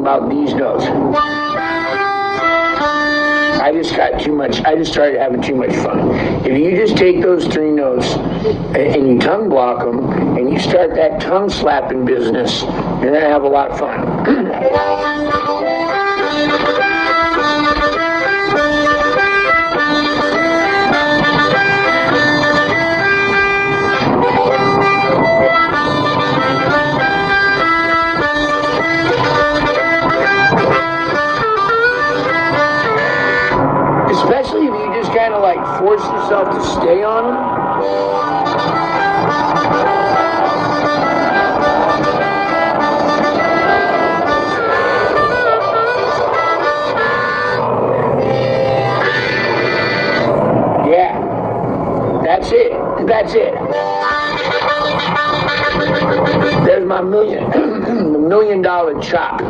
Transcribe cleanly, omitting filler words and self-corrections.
about these notes. I just started having too much fun. If you just take those three notes and you tongue block them and you start that tongue slapping business, you're going to have a lot of fun. Especially if you just kind of like force yourself to stay on them. Yeah, that's it. That's it. There's my the $1 million chop.